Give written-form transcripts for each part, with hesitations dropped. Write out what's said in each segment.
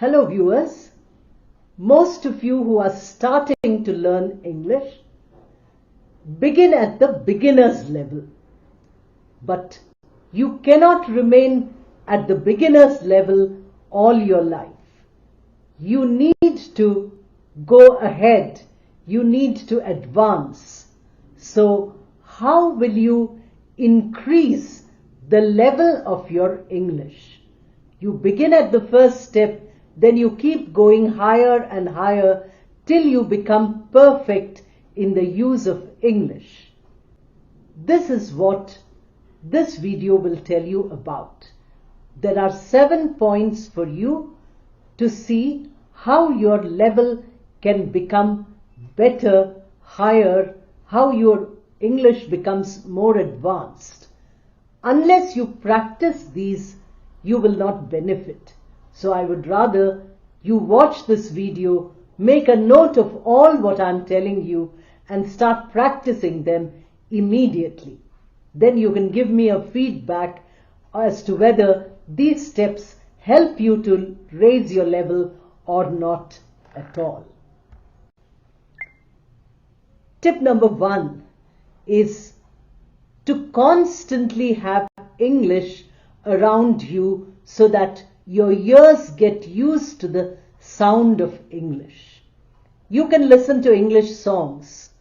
Hello viewers, most of you who are starting to learn English begin at the beginner's level, but you cannot remain at the beginner's level all your life. You need to go ahead, you need to advance. So how will you increase the level of your English? You begin at the first step, then you keep going higher and higher till you become perfect in the use of English. This is what this video will tell you about. There are 7 points for you to see how your level can become better, higher, how your English becomes more advanced. Unless you practice these, you will not benefit. So I would rather you watch this video, make a note of all what I'm telling you and start practicing them immediately. Then you can give me a feedback as to whether these steps help you to raise your level or not at all. Tip number 1 is to constantly have English around you so that your ears get used to the sound of English. You can listen to English songs.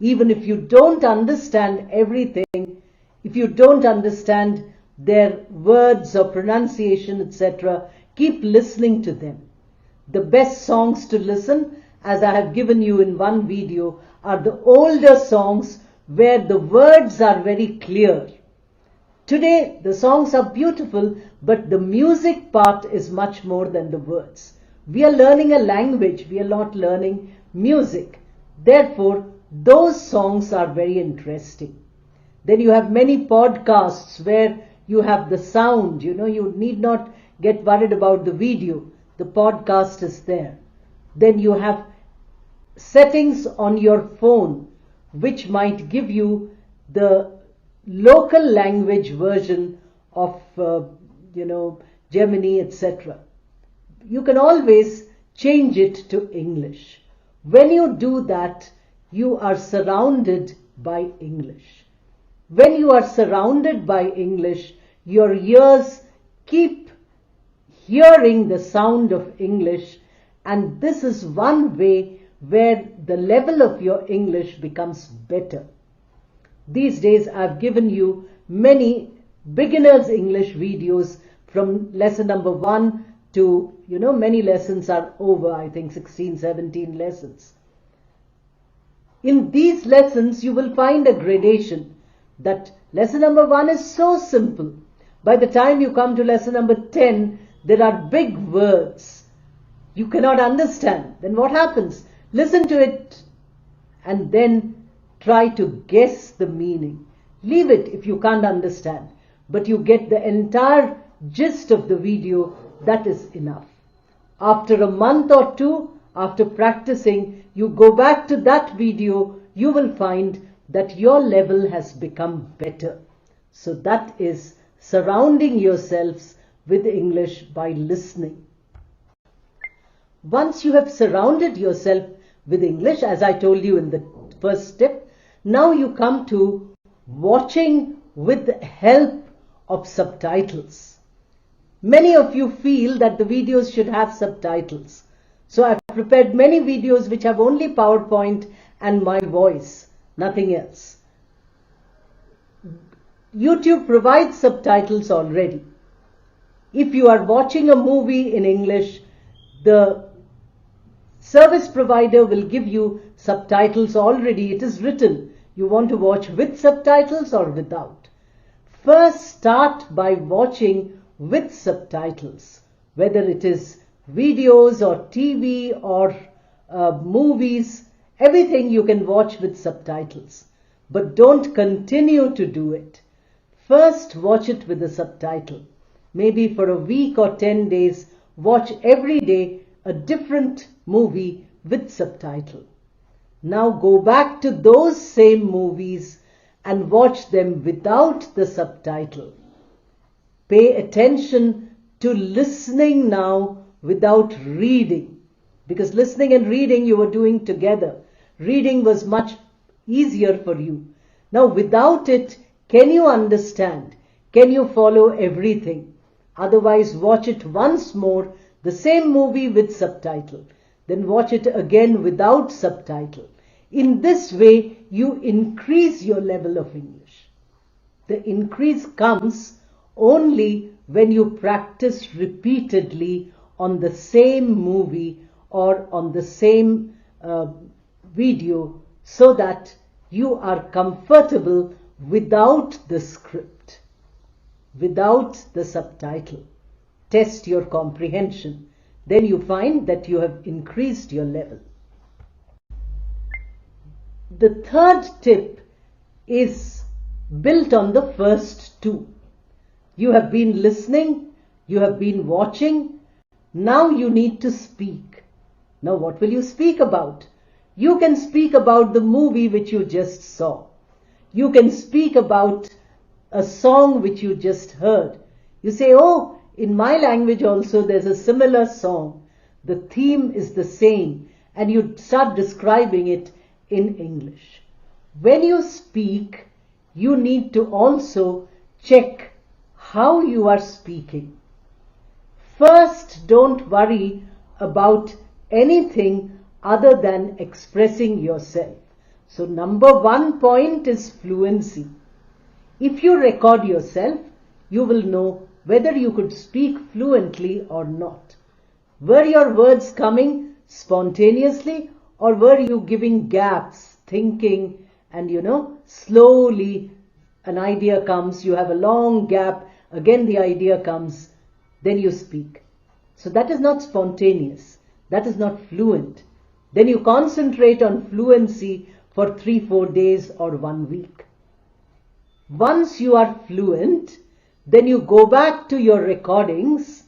Even if you don't understand everything, if you don't understand their words or pronunciation, etc., keep listening to them. The best songs to listen, as I have given you in one video, are the older songs where the words are very clear. Today, the songs are beautiful, but the music part is much more than the words. We are learning a language, we are not learning music. Therefore, those songs are very interesting. Then you have many podcasts where you have the sound, you need not get worried about the video. The podcast is there. Then you have settings on your phone which might give you the local language version of, Germany, etc. You can always change it to English. When you do that, you are surrounded by English. When you are surrounded by English, your ears keep hearing the sound of English, and this is one way where the level of your English becomes better. These days I've given you many beginners English videos from lesson number 1 to, many lessons are over, I think 16, 17 lessons. In these lessons you will find a gradation that lesson number 1 is so simple. By the time you come to lesson number 10, there are big words you cannot understand. Then what happens? Listen to it and then try to guess the meaning. Leave it if you can't understand, but you get the entire gist of the video. That is enough. After a month or 2, after practicing, you go back to that video, you will find that your level has become better. So that is surrounding yourselves with English by listening. Once you have surrounded yourself with English, as I told you in the first step, now you come to watching with the help of subtitles. Many of you feel that the videos should have subtitles. So I've prepared many videos which have only PowerPoint and my voice, nothing else. YouTube provides subtitles already. If you are watching a movie in English, the service provider will give you subtitles already. It is written. You want to watch with subtitles or without. First start by watching with subtitles, whether it is videos or TV or movies, everything you can watch with subtitles. But don't continue to do it. First watch it with a subtitle. Maybe for a week or 10 days, watch every day a different movie with subtitle. Now go back to those same movies and watch them without the subtitle. Pay attention to listening now without reading. Because listening and reading you were doing together. Reading was much easier for you. Now without it, can you understand? Can you follow everything? Otherwise, watch it once more, the same movie with subtitle. Then watch it again without subtitle. In this way, you increase your level of English. The increase comes only when you practice repeatedly on the same movie or on the same video, so that you are comfortable without the script, without the subtitle. Test your comprehension. Then you find that you have increased your level. The third tip is built on the first two. You have been listening, you have been watching, now you need to speak. Now what will you speak about? You can speak about the movie which you just saw. You can speak about a song which you just heard. You say, oh, in my language also there's a similar song. The theme is the same, and you start describing it in English. When you speak, you need to also check how you are speaking. First, don't worry about anything other than expressing yourself. So number 1 point is fluency. If you record yourself, you will know whether you could speak fluently or not. Were your words coming spontaneously, or were you giving gaps, thinking, and slowly an idea comes, you have a long gap, again the idea comes, then you speak. So that is not spontaneous. That is not fluent. Then you concentrate on fluency for 3-4 days or 1 week. Once you are fluent, then you go back to your recordings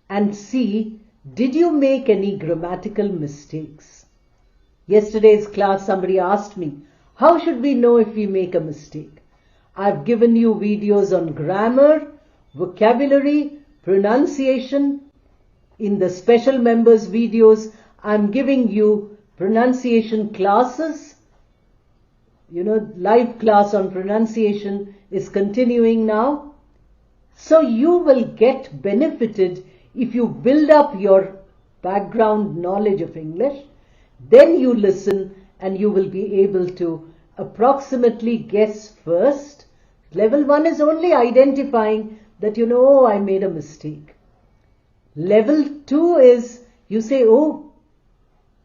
and see, did you make any grammatical mistakes? Yesterday's class, somebody asked me, how should we know if we make a mistake? I've given you videos on grammar, vocabulary, pronunciation. In the special members videos, I'm giving you pronunciation classes. Live class on pronunciation is continuing now. So you will get benefited if you build up your background knowledge of English. Then you listen and you will be able to approximately guess first. Level 1 is only identifying that oh, I made a mistake. Level 2 is you say, oh,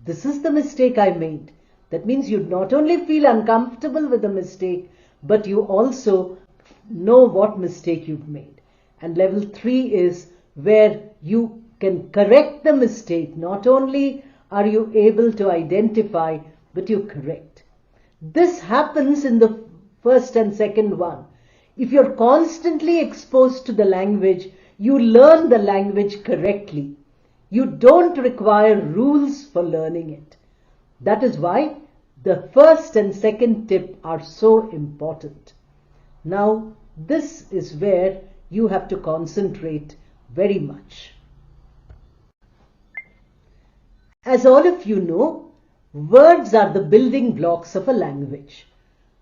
this is the mistake I made. That means you not only feel uncomfortable with the mistake, but you also know what mistake you've made. And level 3 is where you can correct the mistake. Not only are you able to identify, but you correct. This happens in the first and second one. If you're constantly exposed to the language, you learn the language correctly. You don't require rules for learning it. That is why the first and second tip are so important. Now, this is where you have to concentrate very much. As all of you know, words are the building blocks of a language.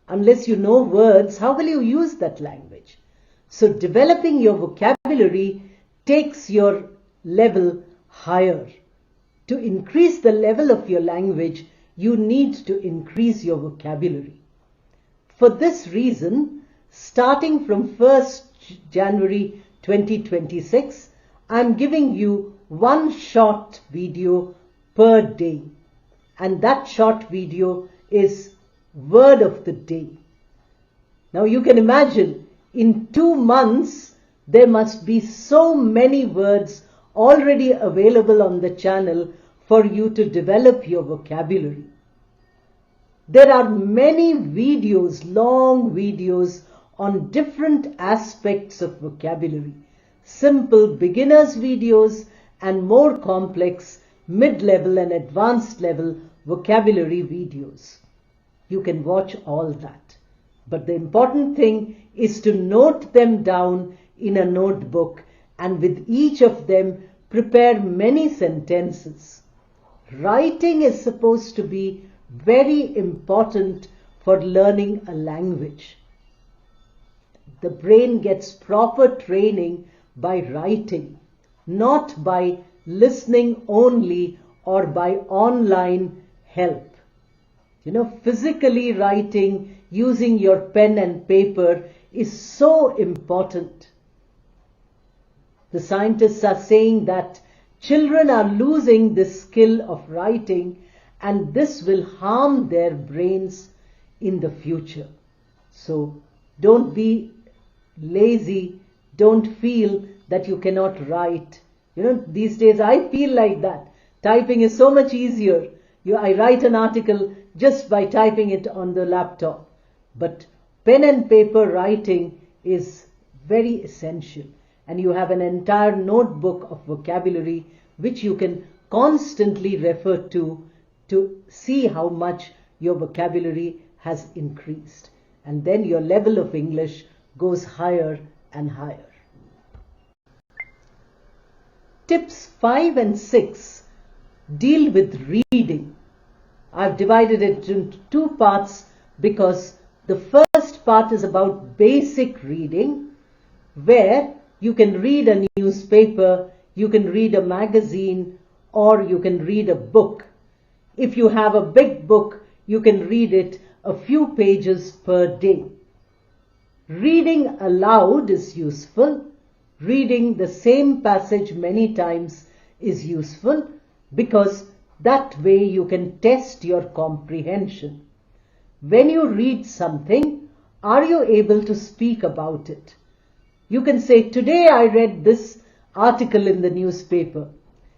Unless you know words, how will you use that language? So developing your vocabulary takes your level higher. To increase the level of your language, you need to increase your vocabulary. For this reason, starting from 1st January 2026, I'm giving you one short video per day. And that short video is word of the day. Now you can imagine, in 2 months, there must be so many words already available on the channel for you to develop your vocabulary. There are many videos, long videos on different aspects of vocabulary. Simple beginners videos and more complex mid-level and advanced level vocabulary videos. You can watch all that. But the important thing is to note them down in a notebook, and with each of them prepare many sentences. Writing is supposed to be very important for learning a language. The brain gets proper training by writing, not by listening only or by online help. Physically writing using your pen and paper is so important. The scientists are saying that children are losing this skill of writing, and this will harm their brains in the future. So don't be lazy, don't feel that you cannot write. These days I feel like that. Typing is so much easier. I write an article just by typing it on the laptop. But pen and paper writing is very essential. And you have an entire notebook of vocabulary which you can constantly refer to see how much your vocabulary has increased. And then your level of English goes higher and higher. Tips 5 and 6 deal with reading. I've divided it into two parts because the first part is about basic reading, where you can read a newspaper, you can read a magazine, or you can read a book. If you have a big book, you can read it a few pages per day. Reading aloud is useful. Reading the same passage many times is useful because that way you can test your comprehension. When you read something, are you able to speak about it? You can say, today I read this article in the newspaper.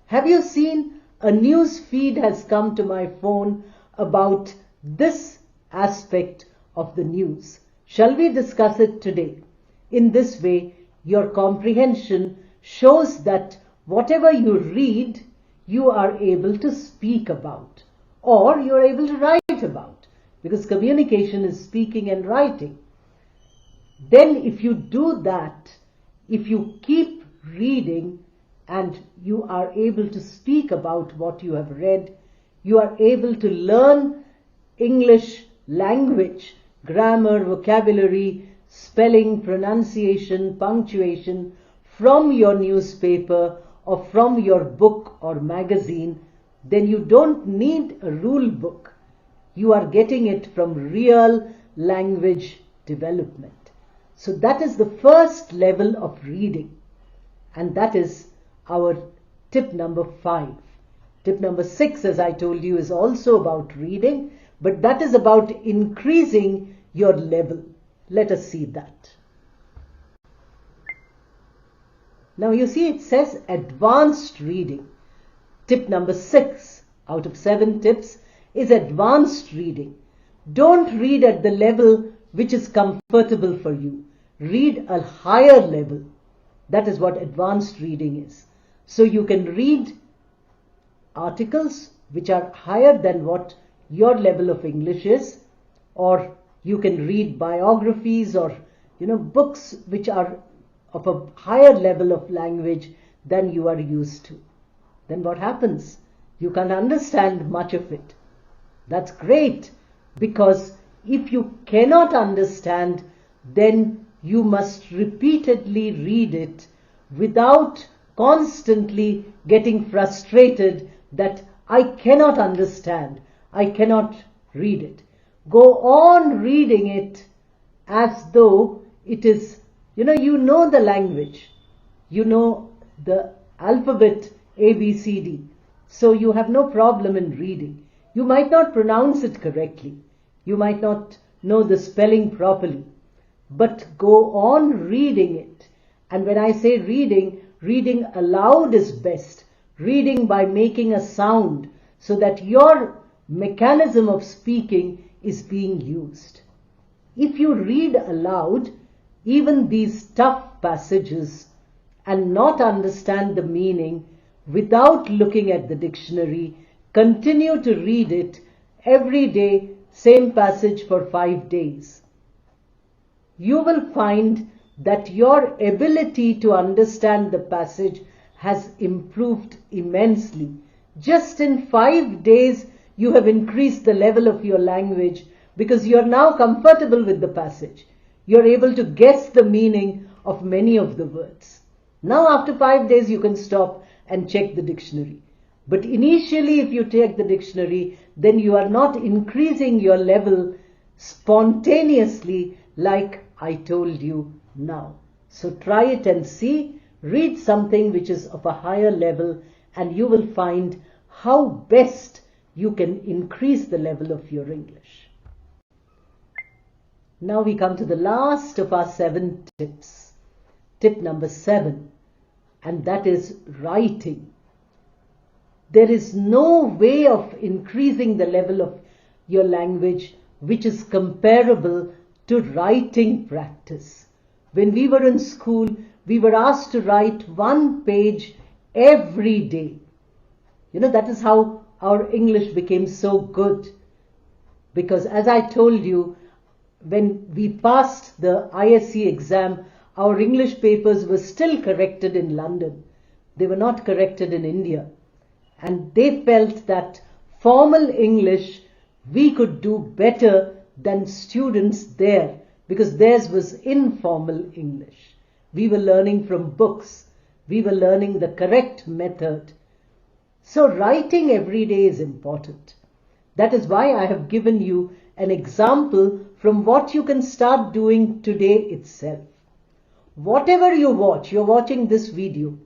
Have you seen a news feed has come to my phone about this aspect of the news? Shall we discuss it today? In this way, your comprehension shows that whatever you read, you are able to speak about, or you are able to write about, because communication is speaking and writing. Then if you do that, if you keep reading and you are able to speak about what you have read, you are able to learn English language, grammar, vocabulary, spelling, pronunciation, punctuation from your newspaper or from your book or magazine. Then you don't need a rule book. You are getting it from real language development. So that is the first level of reading, and that is our tip number 5. Tip number 6, as I told you, is also about reading, but that is about increasing your level. Let us see that. Now you see it says advanced reading. Tip number 6 out of 7 tips is advanced reading. Don't read at the level which is comfortable for you. Read a higher level. That is what advanced reading is. So you can read articles which are higher than what your level of English is, or you can read biographies or books which are of a higher level of language than you are used to. Then what happens? You can't understand much of it. That's great, because if you cannot understand, then you must repeatedly read it without constantly getting frustrated that I cannot understand, I cannot read it. Go on reading it as though it is, you know the language, you know the alphabet ABCD, so you have no problem in reading. You might not pronounce it correctly, you might not know the spelling properly, but go on reading it. And when I say reading, reading aloud is best. Reading by making a sound so that your mechanism of speaking is being used. If you read aloud, even these tough passages, and not understand the meaning without looking at the dictionary, continue to read it every day, same passage for 5 days. You will find that your ability to understand the passage has improved immensely. Just in 5 days, you have increased the level of your language because you are now comfortable with the passage. You are able to guess the meaning of many of the words. Now after 5 days, you can stop and check the dictionary. But initially, if you take the dictionary, then you are not increasing your level spontaneously like I told you now. So try it and see. Read something which is of a higher level and you will find how best you can increase the level of your English. Now we come to the last of our 7 tips. Tip number 7, and that is writing. There is no way of increasing the level of your language which is comparable to writing practice. When we were in school, we were asked to write 1 page every day. That is how our English became so good. Because as I told you, when we passed the ISC exam, our English papers were still corrected in London. They were not corrected in India. And they felt that formal English we could do better than students there because theirs was informal English. We were learning from books. We were learning the correct method. So writing every day is important. That is why I have given you an example from what you can start doing today itself. Whatever you watch, you're watching this video,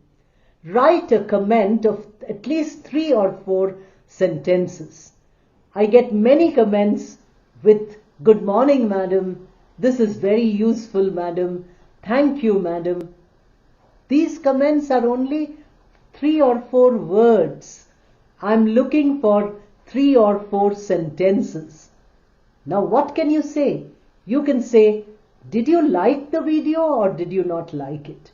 write a comment of at least 3 or 4 sentences. I get many comments with "Good morning, madam," "This is very useful, madam," "Thank you, madam." These comments are only 3 or 4 words. I'm looking for 3 or 4 sentences. Now what can you say? You can say, did you like the video or did you not like it?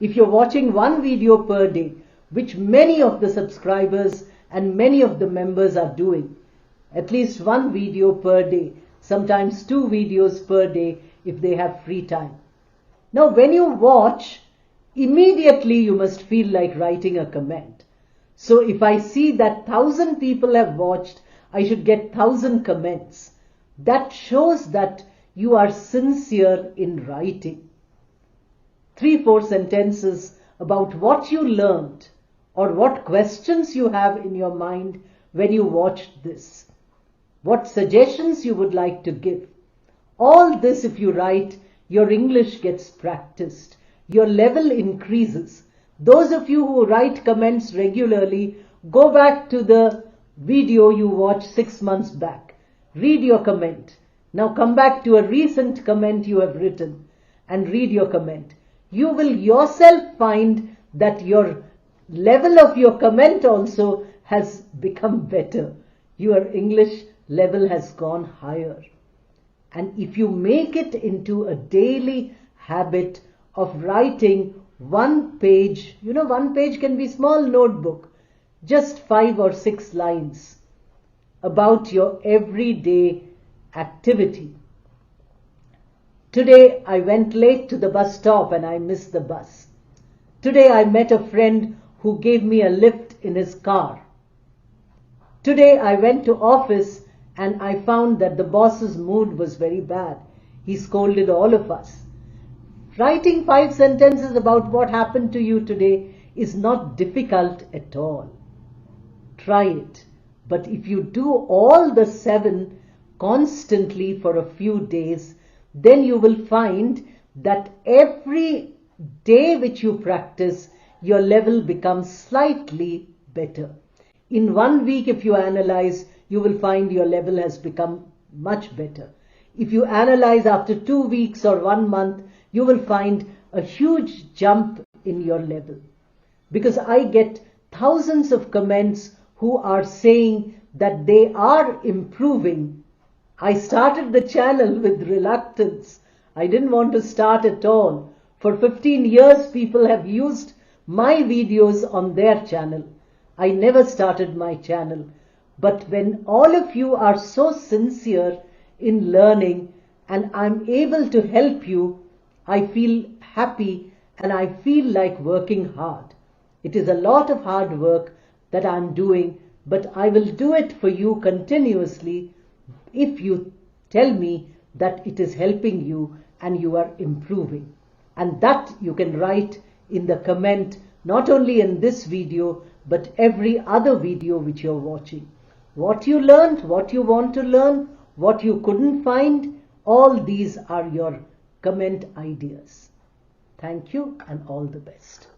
If you're watching 1 video per day, which many of the subscribers and many of the members are doing, at least 1 video per day, sometimes 2 videos per day if they have free time. Now when you watch, immediately you must feel like writing a comment. So if I see that 1,000 people have watched, I should get 1,000 comments. That shows that you are sincere in writing. 3-4 sentences about what you learned or what questions you have in your mind when you watched this. What suggestions you would like to give. All this if you write, your English gets practiced. Your level increases. Those of you who write comments regularly, go back to the video you watched 6 months back. Read your comment. Now come back to a recent comment you have written and read your comment. You will yourself find that your level of your comment also has become better. Your English level has gone higher. And if you make it into a daily habit of writing 1 page, 1 page can be small notebook, just 5 or 6 lines about your everyday activity. Today I went late to the bus stop and I missed the bus. Today I met a friend who gave me a lift in his car. Today I went to office and I found that the boss's mood was very bad. He scolded all of us. Writing 5 sentences about what happened to you today is not difficult at all. Try it. But if you do all the 7 constantly for a few days, then you will find that every day which you practice, your level becomes slightly better. In 1 week, if you analyze, you will find your level has become much better. If you analyze after 2 weeks or 1 month, you will find a huge jump in your level. Because I get thousands of comments who are saying that they are improving. I started the channel with reluctance. I didn't want to start at all. For 15 years, people have used my videos on their channel. I never started my channel. But when all of you are so sincere in learning and I'm able to help you, I feel happy and I feel like working hard. It is a lot of hard work that I'm doing, but I will do it for you continuously if you tell me that it is helping you and you are improving. And that you can write in the comment, not only in this video, but every other video which you're watching. What you learned, what you want to learn, what you couldn't find, all these are your comment ideas. Thank you and all the best.